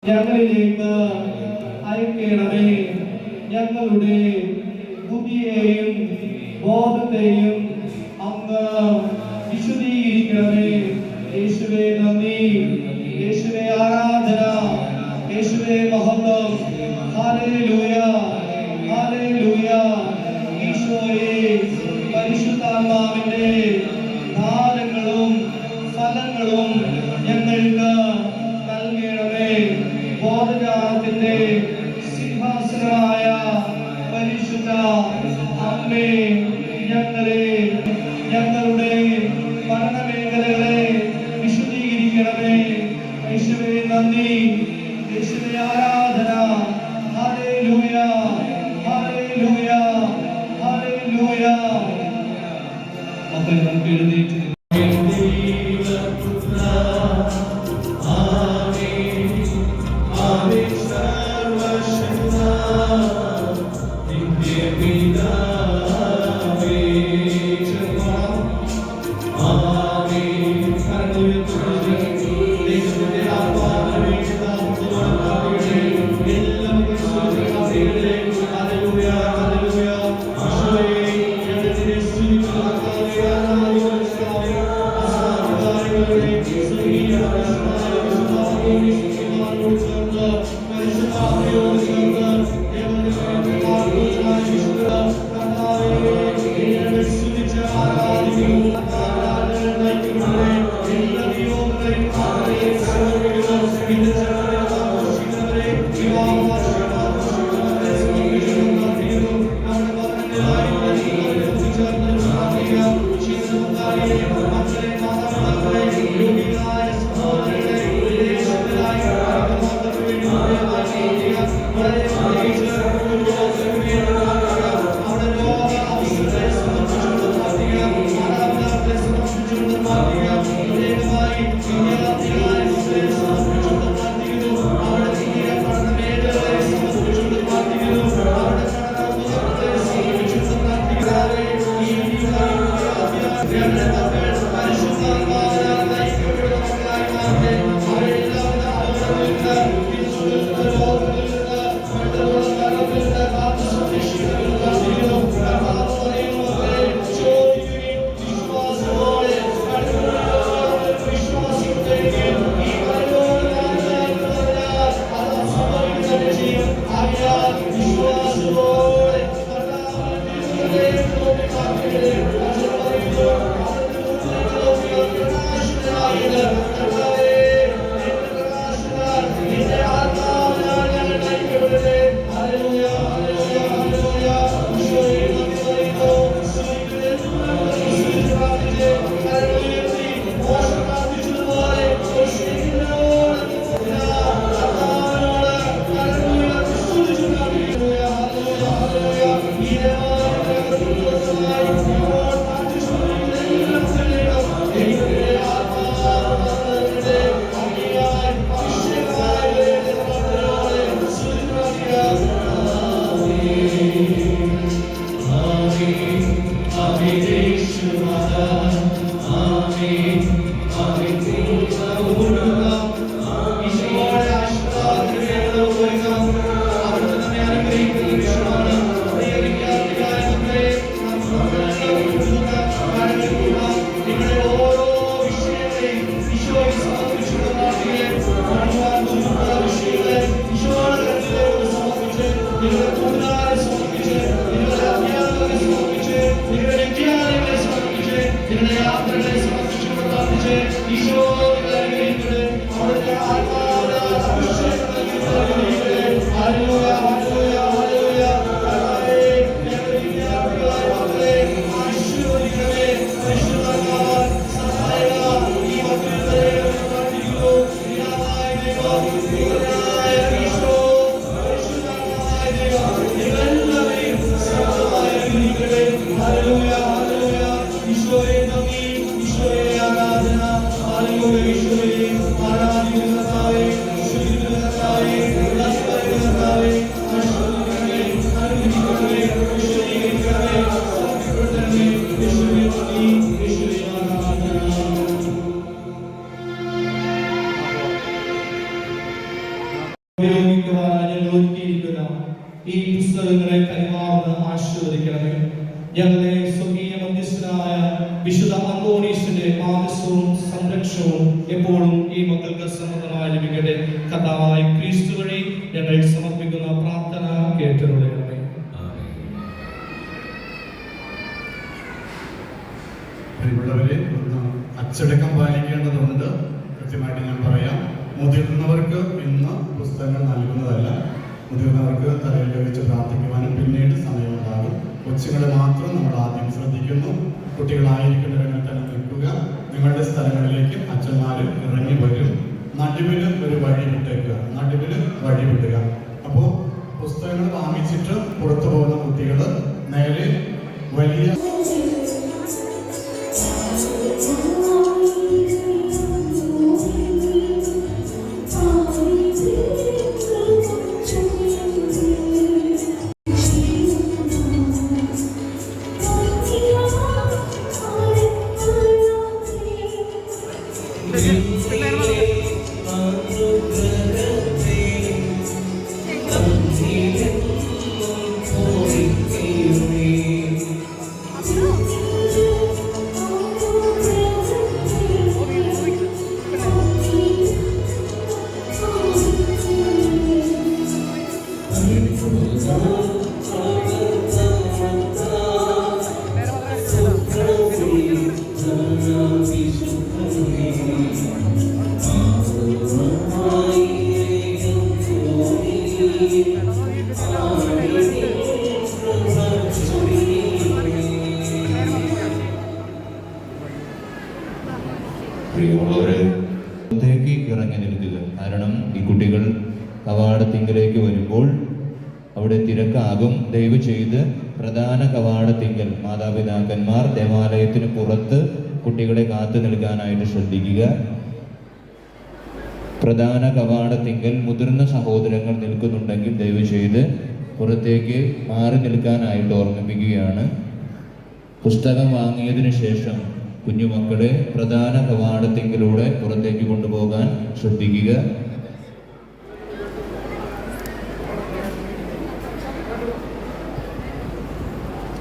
ഞങ്ങളിലേക്ക് അയക്കണമേ. ഞങ്ങളുടെ ബുദ്ധിയെയും ബോധത്തെയും അങ്ങ് വിശുദ്ധീകരിക്കണമേ. യേശുവേ നന്ദി, യേശുവേ ആരാധന, യേശുവേ മഹത്വം. Hallelujah, hallelujah. ഈശോയെ, പരിശുദ്ധാത്മാവിന്റെ ദാനങ്ങളും ഫലങ്ങളും ഞങ്ങൾക്ക് നൽകണമേ. ബോധജാലത്തിന്റെ സിംഹാസനമായ പരിശുദ്ധ അമ്മേ, ഞങ്ങളെ, ഞങ്ങളുടെ പഠനമേഖലകളെ വിശുദ്ധീകരിക്കണമേ. യേശുവേ നന്ദി, യേശുവേ ആരാധന. Hallelujah, hallelujah, hallelujah. അപ്പോൾ നമുക്ക് എഴുന്നേറ്റ് ഉപയോഗിക്കുവാൻ ഞങ്ങൾ ഒരുക്കിയിരിക്കുന്ന ഈ പുസ്തകങ്ങളെ കൈമാറുന്ന ആശീർവദിക്കണമേ. ഞങ്ങളുടെ സ്വർഗീയ മധ്യസ്ഥനായ വിശുദ്ധ അന്തോണീസിന്റെ മാധ്യസ്ഥവും സംരക്ഷണവും എപ്പോഴും ഈ മക്കൾക്ക് സമൃദ്ധമായി ലഭിക്കട്ടെ. കർത്താവായ ക്രിസ്തു വഴി ഞങ്ങൾ സമർപ്പിക്കുന്ന പ്രാർത്ഥന കേട്ടുകൊള്ളണമേ. പ്രിയമുള്ളവരെ, ഒന്ന് അച്ചടക്കം പാലിക്കേണ്ടതുണ്ട്. കൃത്യമായിട്ട് ഞാൻ പറയാം. മുതിർന്നവർക്ക് ഇന്ന് പുസ്തകങ്ങൾ നൽകുന്നതല്ല. മുതിർന്നവർക്ക് തലയിൽ വെച്ച് പ്രാർത്ഥിക്കുവാനും പിന്നീട് സമയമുണ്ടാകും. കൊച്ചുങ്ങളെ മാത്രം നമ്മൾ ആദ്യം ശ്രദ്ധിക്കുന്നു. കുട്ടികളായിരിക്കുന്നവരെ തന്നെ നിൽക്കുക. നിങ്ങളുടെ സ്ഥലങ്ങളിലേക്ക് അച്ഛന്മാർ ഇറങ്ങി വരും. നടുവിന് ഒരു വഴി വിട്ടേക്കുക. നടുവിന് വഴി വിടുക. അപ്പോൾ പുസ്തകങ്ങൾ വാങ്ങിച്ചിട്ട് പുറത്തു പോകുന്ന കുട്ടികൾ നേരെ വലിയ പ്രിയമുള്ളവരെ, പുറത്തേക്ക് ഇറങ്ങി നിൽക്കുക. കാരണം ഈ കുട്ടികൾ കവാടത്തിങ്കലേക്ക് വരുമ്പോൾ അവിടെ തിരക്കാകും. ദയവ് ചെയ്ത് പ്രധാന കവാടത്തിങ്കൽ മാതാപിതാക്കന്മാർ ദേവാലയത്തിന് പുറത്ത് കുട്ടികളെ കാത്തു നിൽക്കാനായിട്ട് ശ്രദ്ധിക്കുക. പ്രധാന കവാടത്തിങ്കൽ മുതിർന്ന സഹോദരങ്ങൾ നിൽക്കുന്നുണ്ടെങ്കിൽ ദയവ് ചെയ്ത് പുറത്തേക്ക് മാറി നിൽക്കാനായിട്ട് ഓർമ്മിപ്പിക്കുകയാണ്. പുസ്തകം വാങ്ങിയതിനു ശേഷം കുഞ്ഞുമക്കളെ പ്രധാന കവാടത്തിങ്കിലൂടെ പുറത്തേക്ക് കൊണ്ടുപോകാൻ ശ്രദ്ധിക്കുക.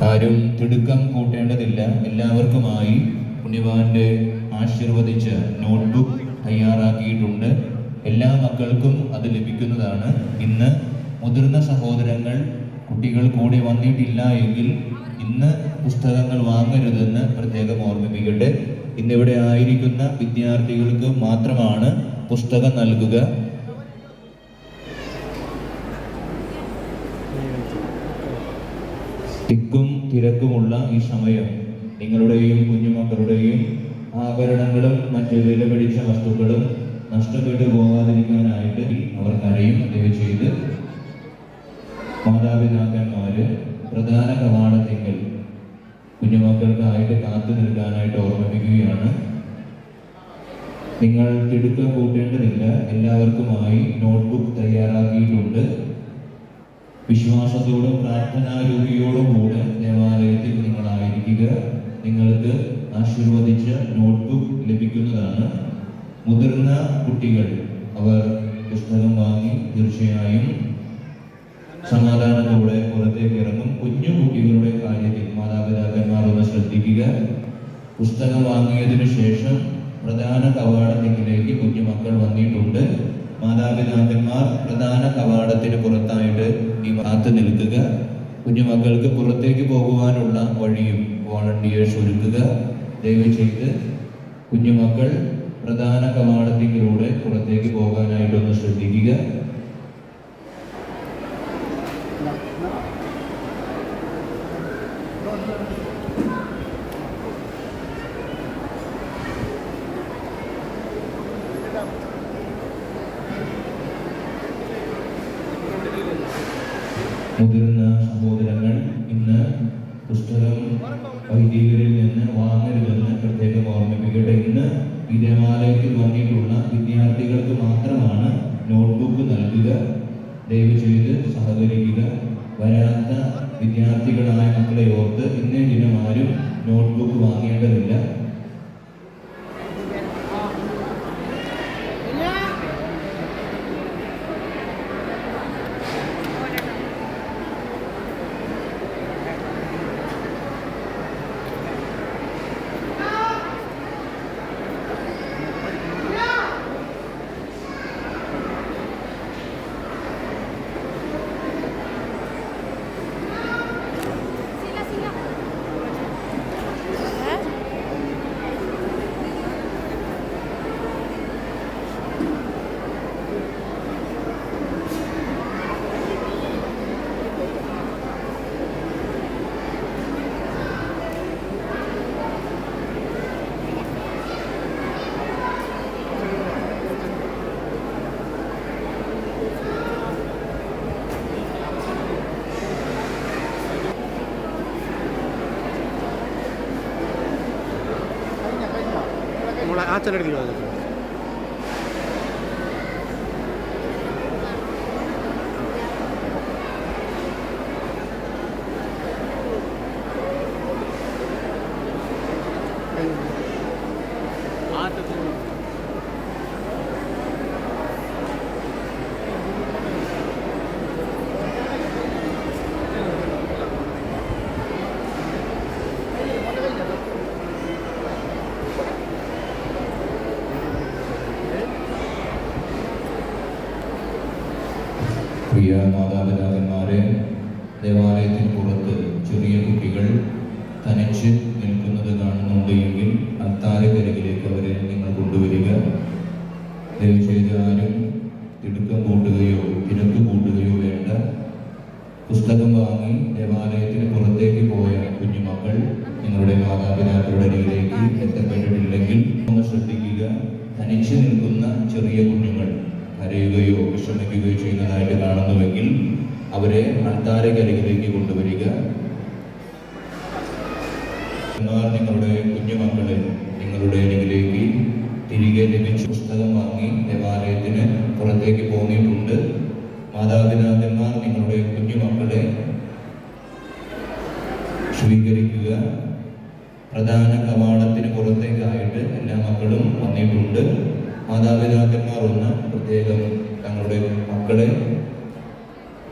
ആരും തിടുക്കം കൂട്ടേണ്ടതില്ല. എല്ലാവർക്കുമായി പുണ്യവാന്റെ ആശീർവദിച്ച നോട്ട്ബുക്ക് തയ്യാറാക്കിയിട്ടുണ്ട്. എല്ലാ മക്കൾക്കും അത് ലഭിക്കുന്നതാണ്. ഇന്ന് മുതിർന്ന സഹോദരങ്ങൾ കുട്ടികൾ കൂടെ വന്നിട്ടില്ല എങ്കിൽ ഇന്ന് പുസ്തകങ്ങൾ വാങ്ങരുതെന്ന് പ്രത്യേകം ഓർമ്മിപ്പിക്കട്ടെ. ഇന്നിവിടെ ആയിരിക്കുന്ന വിദ്യാർത്ഥികൾക്ക് മാത്രമാണ് പുസ്തകം നൽകുക. തിക്കും തിരക്കുമുള്ള ഈ സമയം നിങ്ങളുടെയും കുഞ്ഞുമക്കളുടെയും ആഭരണങ്ങളും മറ്റ് വില പിടിച്ച വസ്തുക്കളും നഷ്ടപ്പെട്ടു പോകാതിരിക്കാനായിട്ട് അവർക്കറിയും. ദയവ് ചെയ്ത് മാതാപിതാക്കന്മാര് പ്രധാന കവാടത്തിങ്കൽ കുഞ്ഞുമക്കൾക്കായിട്ട് കാത്തു നിൽക്കാനായിട്ട് ഓർമ്മിപ്പിക്കുകയാണ്. നിങ്ങൾ തിടുക്കം കൂട്ടേണ്ടതില്ല. എല്ലാവർക്കുമായി നോട്ട്ബുക്ക് തയ്യാറാക്കിയിട്ടുണ്ട്. വിശ്വാസത്തോടും പ്രാർത്ഥനാരൂപിയോടും കൂടെ ദേവാലയത്തിൽ നിങ്ങളായിരിക്കുക. നിങ്ങൾക്ക് ആശീർവദിച്ച നോട്ട്ബുക്ക് ലഭിക്കുന്നതാണ്. മുതിർന്ന കുട്ടികൾ അവർ പുസ്തകം വാങ്ങി തീർച്ചയായും സമാധാനത്തോടെ പുറത്തേക്ക് ഇറങ്ങും. കുഞ്ഞു കുട്ടികളുടെ കാര്യത്തിൽ മാതാപിതാക്കന്മാർ ഒന്ന് ശ്രദ്ധിക്കുക. പുസ്തകം വാങ്ങിയതിനു ശേഷം പ്രധാന കവാടത്തിലേക്ക് കുഞ്ഞുമക്കൾ വന്നിട്ടുണ്ട്. മാതാപിതാക്കന്മാർ പ്രധാന കവാടത്തിന് പുറത്തായിട്ട് ഈ കാത്തു നിൽക്കുക. കുഞ്ഞുമക്കൾക്ക് പുറത്തേക്ക് പോകുവാനുള്ള വഴിയും വോളണ്ടിയേഴ്സ് ഒരുക്കുക. ദയവ് ചെയ്ത് കുഞ്ഞുമക്കൾ പ്രധാന കവാടത്തിലൂടെ പുറത്തേക്ക് പോകാനായിട്ടൊന്ന് ശ്രദ്ധിക്കുക. മുതിർന്ന സഹോദരങ്ങൾ ഇന്ന് പുസ്തകം വൈദികരിൽ നിന്ന് വാങ്ങരുതെന്ന് പ്രത്യേകം ഓർമ്മിപ്പിക്കട്ടെ. ഇന്ന് ഈ ദേവാലയത്തിൽ വന്നിട്ടുള്ള വിദ്യാർത്ഥികൾക്ക് മാത്രമാണ് നോട്ട്ബുക്ക് നൽകുക. ദയവ് ചെയ്ത് സഹകരിക്കുക. വരാത്ത വിദ്യാർത്ഥികളായ മക്കളെ ഓർത്ത് ഇന്നേ ദിനം ആരും നോട്ട്ബുക്ക് വാങ്ങേണ്ടതില്ല. പ്രിയ മാതാപിതാക്കന്മാരെ, ദേവാലയത്തിന് പുറത്ത് ചെറിയ കുട്ടികൾ തനിച്ച് നിൽക്കുന്നത് കാണുന്നുണ്ട് എങ്കിൽ അത്താഴക്കരികിലേക്ക് അവരെ നിങ്ങൾ കൊണ്ടുവരിക. ദയവ് ചെയ്ത് ആരും തിടുക്കം കൂട്ടുകയോ തിരക്ക് കൂട്ടുകയോ വേണ്ട. പുസ്തകം വാങ്ങി ദേവാലയത്തിന് പുറത്തേക്ക് പോയ കുഞ്ഞുമക്കൾ നിങ്ങളുടെ മാതാപിതാക്കളുടെ അരികിലേക്ക് എത്തപ്പെട്ടിട്ടില്ലെങ്കിൽ ഒന്ന് ശ്രദ്ധിക്കുക. തനിച്ച് നിൽക്കുന്ന ചെറിയ കുഞ്ഞുങ്ങൾ കരയുകയോ വിഷമിക്കുകയോ ചെയ്യുന്നതായിട്ട് കാണുന്നുവെങ്കിൽ അവരെ അൾത്താരക്കരികിലേക്ക് കൊണ്ടുവരിക. നിങ്ങളുടെ കുഞ്ഞുമക്കളെ നിങ്ങളുടെ അരികിലേക്ക് തിരികെ ലഭിച്ച പുസ്തകം വാങ്ങി ദേവാലയത്തിന് പുറത്തേക്ക് പോന്നിട്ടുണ്ട്. മാതാപിതാക്കന്മാർ നിങ്ങളുടെ കുഞ്ഞുമക്കളെ സ്വീകരിക്കുക. പ്രധാന കവാടത്തിന് പുറത്തേക്കായിട്ട് എല്ലാ മക്കളും വന്നിട്ടുണ്ട്. മാതാപിതാക്കന്മാർ ഒന്ന് പ്രത്യേകം തങ്ങളുടെ മക്കളെ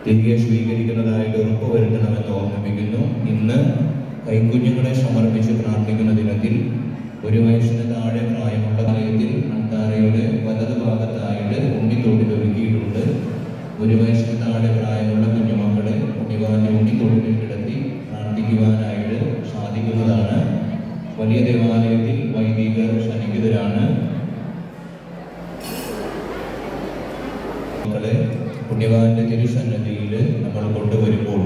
തിരികെ സ്വീകരിക്കുന്നതായിട്ട് ഉറപ്പുവരുത്തണമെന്ന് ഓർമ്മിപ്പിക്കുന്നു. ഇന്ന് കൈക്കുഞ്ഞുങ്ങളെ സമർപ്പിച്ച് പ്രാർത്ഥിക്കുന്ന ദിനത്തിൽ 1 വയസ്സിന് താഴെ പ്രായമുള്ള ആലയത്തിൽ അൾത്താരയുടെ വലതു ഭാഗത്തായിട്ട് ഉണ്ണിത്തോട്ടിൽ ഒരുക്കിയിട്ടുണ്ട്. 1 വയസ്സിന് താഴെ പ്രായമുള്ള കുഞ്ഞുമക്കളെ പുണ്യവാന്റെ ഉണ്ണിത്തോട്ടിൽ കിടത്തി പ്രാർത്ഥിക്കുവാനായിട്ട് സാധിക്കുന്നതാണ്. വലിയ ദേവാലയത്തിൽ വൈദികർ സന്നിഹിതരാണ്. മക്കളെ പുണ്യവാന്റെ തിരുസന്നിധിയിൽ നമ്മൾ കൊണ്ടുവരുമ്പോൾ